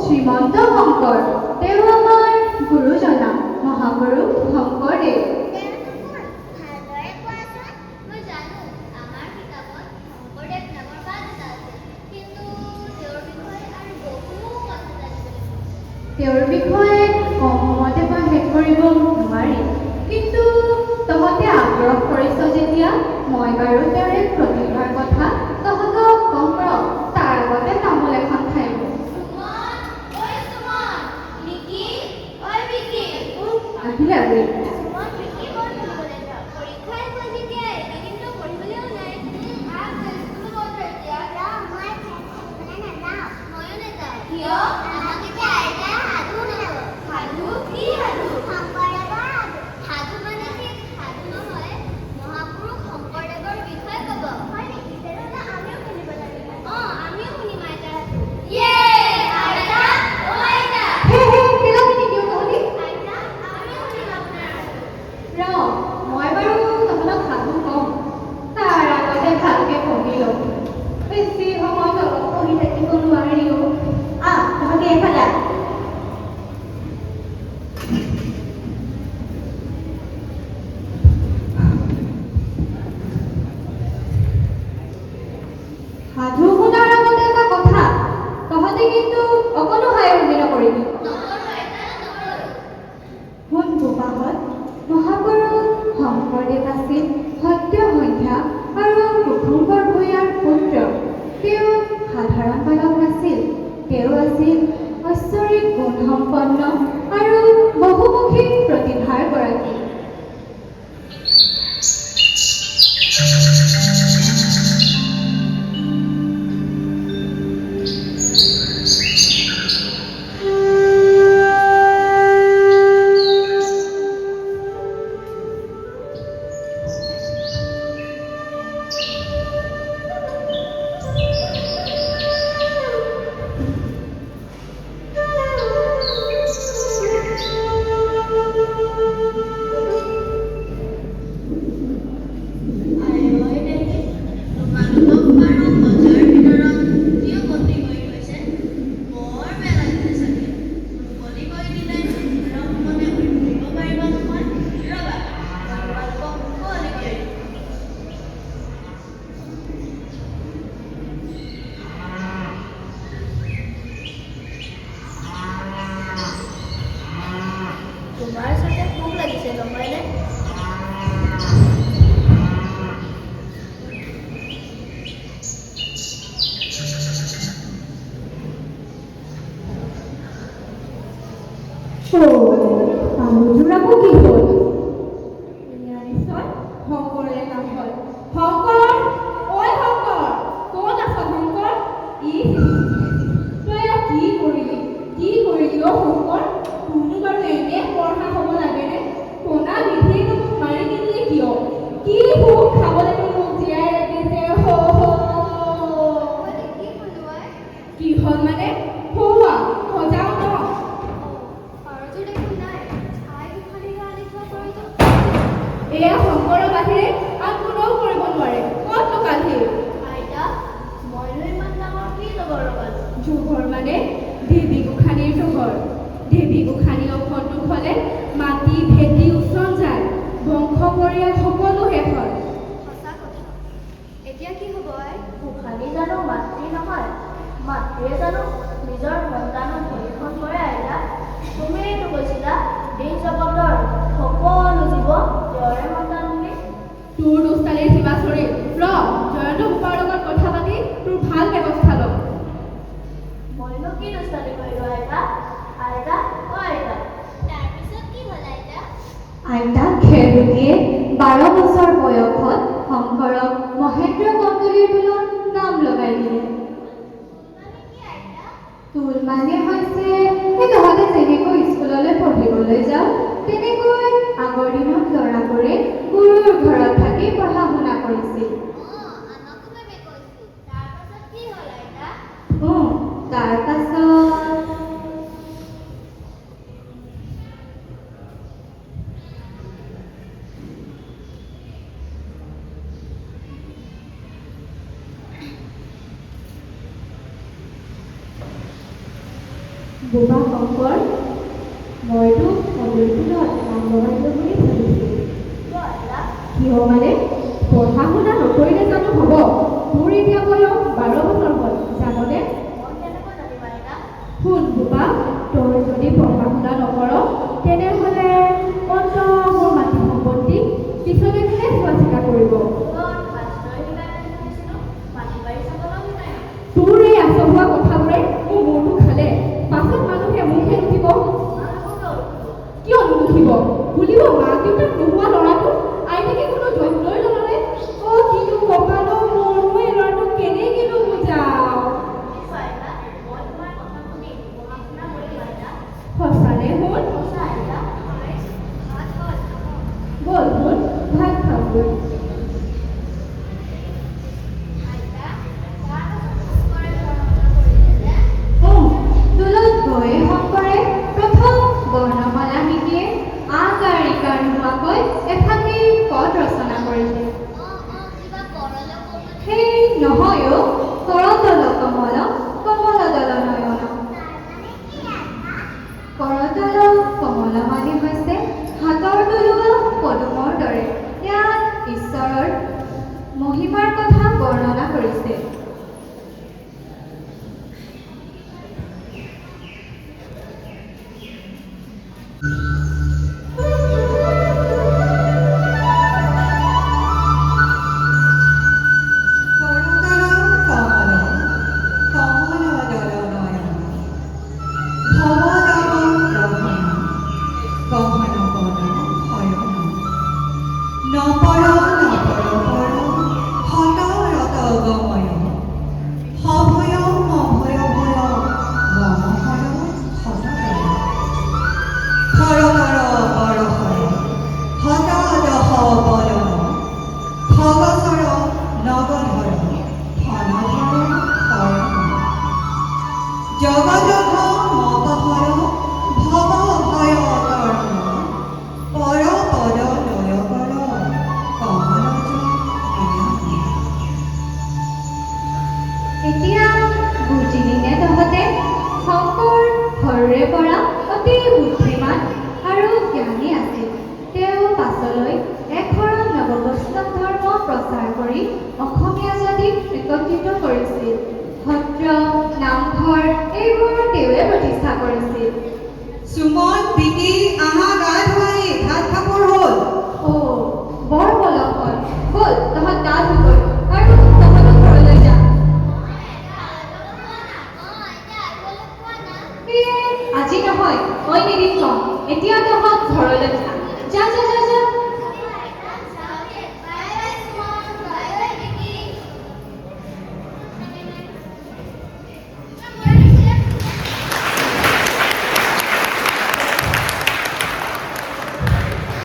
শ্ৰীমন্ত শংকৰ তেওঁ আমাৰ গুৰুজনা মহাগুৰু শংকৰদেৱ। তেওঁৰ বিষয়ে কমতে মই শেষ কৰিব নোৱাৰি, কিন্তু তহঁতে আগ্ৰহ কৰিছ যেতিয়া মই বাৰু তেওঁৰে প্ৰতিভাৰ কথা তহঁতক কম ৰ। তাৰ আগতে তামোল এখন খাই আহিলে বুলি সাধু শুনাৰ আগতে এটা কথা, তহঁতে কিন্তু অকণো হায়াহুমি নকৰিবি। শুন বোপাহঁত, মহাপুৰুষ শংকৰদেৱ আছিল সত্য সন্ধ্যা আৰু কুসুম্বৰ ভূঞাৰ পুত্ৰ। তেওঁ সাধাৰণ বালক নাছিল, তেওঁ আছিল ঐশ্বৰিক গুণসম্পন্ন আৰু বহুমুখী প্ৰতিভাৰ গৰাকী। তোমাৰ চাগে ভোক লাগিছে নহয়নে? আলুযোৰ আকৌ কি হ'ল? নিশ্চয় শংকৰে কাম হ'ল। শংকৰ, ঐ শংকৰ, ক'ত আছ শংকৰ? তই কি কৰিলি? কি কৰিলি অ শংকৰ? তোৰনো বাৰু এনে পঢ়া হ'ব লাগেনে? কোনা বিধিনো মোক মাৰি নিদিয়ে কিয়? কি সুখ খাবলৈনো মোক জীয়াই ৰাখিছে। কি হ'ল মানে? সৌৱা সজাও ন? আৰুতো দেখোন নাই। আই গোসাঁনী গাঁৱলৈ এতিয়া কি হ'ব আই? গোসানী জানো মাতৃ নহয়? মাতৃয়ে জানো নিজৰ সন্তানক পৰীক্ষণ কৰে আইতা? তুমিয়েতো কৈছিলা এই জগতৰ সকলো জীৱ জয়ৰে সন্তান বুলি। তোৰ দুষ্টালিৰ সীমা চৰি জয়ন্ত বোপাৰ লগত কথা পাতি তোৰ ভাল ব্যৱস্থা ল। মইনো কি দুষ্টালি কৰিলো আইতা? আইতা অ আইতা। তাৰপিছত কি হ'ল আইতা? আইতাক খেৰগুটিয়ে 12 বছৰ বয়সত শংকৰক মহেন্দ্ৰ কন্দলীৰ টোলত নাম লগাই দিলে। মানে কি আইতা? টোল মানে হৈছে এই তহঁতে যেনেকৈ স্কুললৈ পঢ়িবলৈ যাওঁ তেনেকৈ আগৰ দিনত ল'ৰাবোৰে গুৰুৰ ঘৰত থাকি পঢ়া শুনা কৰিছিল। আমাকো বাবে কৈছিল। তাৰপাছত কি হ'ল আইতা? তাৰ পাছত বোবা শংকৰ, মইতো নদীৰ টোলত নাম লগাইছিলোঁ বুলি ভাবিছিলোঁ। কিয় আইতা? কিয় মানে পঢ়া শুনা নকৰিলে জানো হ'ব? তোৰ এতিয়া বয়স 12 বছৰ হ'ল জাননে? মই কেনেকৈ জানিম আইতা? শুন বোপা, তই যদি পঢ়া শুনা নকৰ তেনেহ'লে অন্তত মোৰ মাটি সম্পত্তি পিছলৈ কোনে চোৱা চিতা কৰিব? স্কুলত ভালদৰে শিকাই বুলি শুনিছিলোঁ। মাটি বাৰী চাবলৈও শিকাই নেকি? তোৰ এই আচহুৱা কথাবোৰে মোৰ মূৰটো খালে। পাছত মানুহে মুখহে নুঠিব। কিয় নুঠিব? বুলিব মাক দেউতাক নোহোৱা ল'ৰাটো আইতাকে কোনো যত্নই নল'লে। কিনো কপালো মোৰ, মই এই ল'ৰাটোক কেনেকেনো বুজাওঁ? নিশ্চয় আইতা, মই তোমাৰ কথা শুনি পঢ়া শুনা কৰিম আইতা। সঁচানে শুন? সঁচা আইতা। ভাত হ'ল? ব'ল শুন, ভাত খাওঁগৈ। আইতা, তাৰপাছত শংকৰে পঢ়া-শুনা কৰিলে যে? টোলত গৈয়ে শংকৰে প্ৰথম বৰ্ণমালা শিকিয়ে আকাৰ ইকাৰ নোহোৱাকৈ এফাকি পদ ৰচনা কৰিলে। কিবা কৰলে ক'বলৈ সেই নহয় কৰতল কমল কমল দল নয়ন। তাৰমানে কি আইতা? কৰতল কমল মানে হৈছে হাতৰ তলুৱা পদুমৰ দৰে। ইয়াত ঈশ্বৰৰ মহিমাৰ কথা বৰ্ণনা কৰিছে। এতিয়া বুজিলিনে তহঁতে? শংকৰ সৰুৰে পৰা অতি বুদ্ধিমান আৰু জ্ঞানী আছিল। তেওঁ পাছলৈ এশৰণ নৱবৈষ্ণৱ ধৰ্ম প্ৰচাৰ কৰি অসমীয়া জাতিক একত্ৰিত কৰিছিল। সত্ৰ, নামঘৰ এইবোৰ তেওঁৱে প্ৰতিষ্ঠা কৰিছিল। সুমন, বিকি, আহা গা ধুৱাই ভাত কাপোৰ হ'ল। বৰ পলম হ'ল। ব'ল তহঁত গা ধুগৈ আৰু তহঁতক ঘৰলৈ যা। আজি নহয় অইন এদিন কম। এতিয়া তহঁত ঘৰলৈ যা। যা যা যা যা।